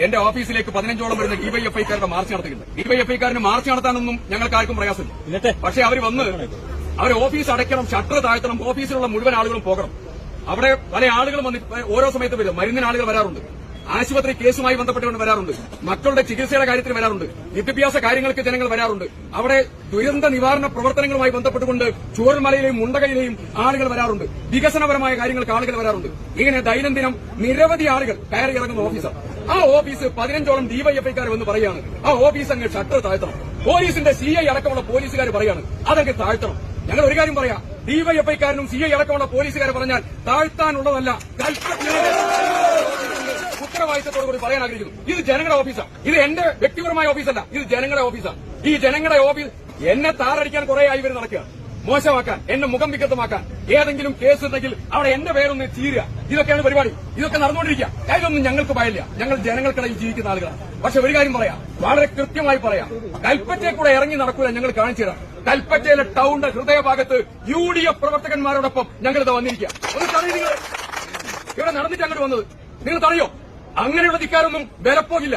എന്റെ ഓഫീസിലേക്ക് 15ഓളം വരുന്ന ഡിവൈഎഫ്ഐക്കാരുടെ മാർച്ച് നടത്തിയിട്ടുണ്ട്. ഡിവൈഎഫ്ഐക്കാരന് മാർച്ച് നടത്താനൊന്നും ഞങ്ങൾക്ക് ആർക്കും പ്രയാസമില്ല. പക്ഷേ അവർ വന്ന് അവർ ഓഫീസ് അടയ്ക്കണം, ഷട്ടർ താഴ്ത്തണം, ഓഫീസിലുള്ള മുഴുവൻ ആളുകളും പോകണം. അവിടെ പല ആളുകളും വന്ന് ഓരോ സമയത്ത് വരും. മരുന്നിന് ആളുകൾ വരാറുണ്ട്, ആശുപത്രി കേസുമായി ബന്ധപ്പെട്ടുകൊണ്ട് വരാറുണ്ട്, മക്കളുടെ ചികിത്സയുടെ കാര്യത്തിൽ വരാറുണ്ട്, വിദ്യാഭ്യാസ കാര്യങ്ങൾക്ക് ജനങ്ങൾ വരാറുണ്ട്. അവിടെ ദുരന്ത നിവാരണ പ്രവർത്തനങ്ങളുമായി ബന്ധപ്പെട്ടുകൊണ്ട് ചൂരൽമലയിലെയും മുണ്ടകയിലെയും ആളുകൾ വരാറുണ്ട്. വികസനപരമായ കാര്യങ്ങൾക്ക് ആളുകൾ വരാറുണ്ട്. ഇങ്ങനെ ദൈനംദിനം നിരവധി ആളുകൾ കയറി ഇറങ്ങുന്ന ഓഫീസാണ്. ആ ഓഫീസ് 15ഓളം ഡിവൈഎഫ്ഐക്കാർ വന്ന് പറയാണ് ആ ഓഫീസ് അങ്ങ് ഷട്ടർ താഴ്ത്തണം. പോലീസിന്റെ CI അടക്കമുള്ള പോലീസുകാർ പറയാണ് അതങ്ങ് താഴ്ത്തണം. ഞങ്ങൾ ഒരു കാര്യം പറയാം, ഡിവൈഎഫ്ഐക്കാരനും CI അടക്കമുള്ള പോലീസുകാർ പറഞ്ഞാൽ താഴ്ത്താനുള്ളതല്ല, ഉത്തരവാദിത്തത്തോടു കൂടി പറയാൻ ആഗ്രഹിക്കുന്നു. ഇത് ജനങ്ങളുടെ ഓഫീസാണ്. ഇത് എന്റെ വ്യക്തിപരമായ ഓഫീസല്ല, ഇത് ജനങ്ങളുടെ ഓഫീസാണ്. ഈ ജനങ്ങളുടെ ഓഫീസ് എന്നെ താറടിക്കാൻ കുറെ ആയി ഇവർ നടക്കുക, മോശമാക്കാൻ, എന്നെ മുഖം വികൃതമാക്കാൻ, ഏതെങ്കിലും കേസ് ഉണ്ടെങ്കിൽ അവിടെ എന്റെ പേരൊന്ന് ചീരുക. ഇതൊക്കെയാണ് പരിപാടി. ഇതൊക്കെ നടന്നുകൊണ്ടിരിക്കുക. ഇതൊന്നും ഞങ്ങൾക്ക് ഭയമില്ല. ഞങ്ങൾ ജനങ്ങൾക്കിടയിൽ ജീവിക്കുന്ന ആളുകളാണ്. പക്ഷെ ഒരു കാര്യം പറയാം, വളരെ കൃത്യമായി പറയാം, കൽപ്പറ്റയിൽ കൂടെ ഇറങ്ങി നടക്കൂല. ഞങ്ങൾ കാണിച്ചു തരാം. കൽപ്പറ്റയിലെ ടൌണിന്റെ ഹൃദയഭാഗത്ത് UDF പ്രവർത്തകന്മാരോടൊപ്പം ഞങ്ങളിത് വന്നിരിക്കുക. ഒന്ന് തടയുക. ഇവിടെ നടന്നിട്ട് അങ്ങോട്ട് വന്നത് നിങ്ങൾ തടയോ? അങ്ങനെയുള്ള ധിക്കാരൊന്നും വിലപ്പോകില്ല.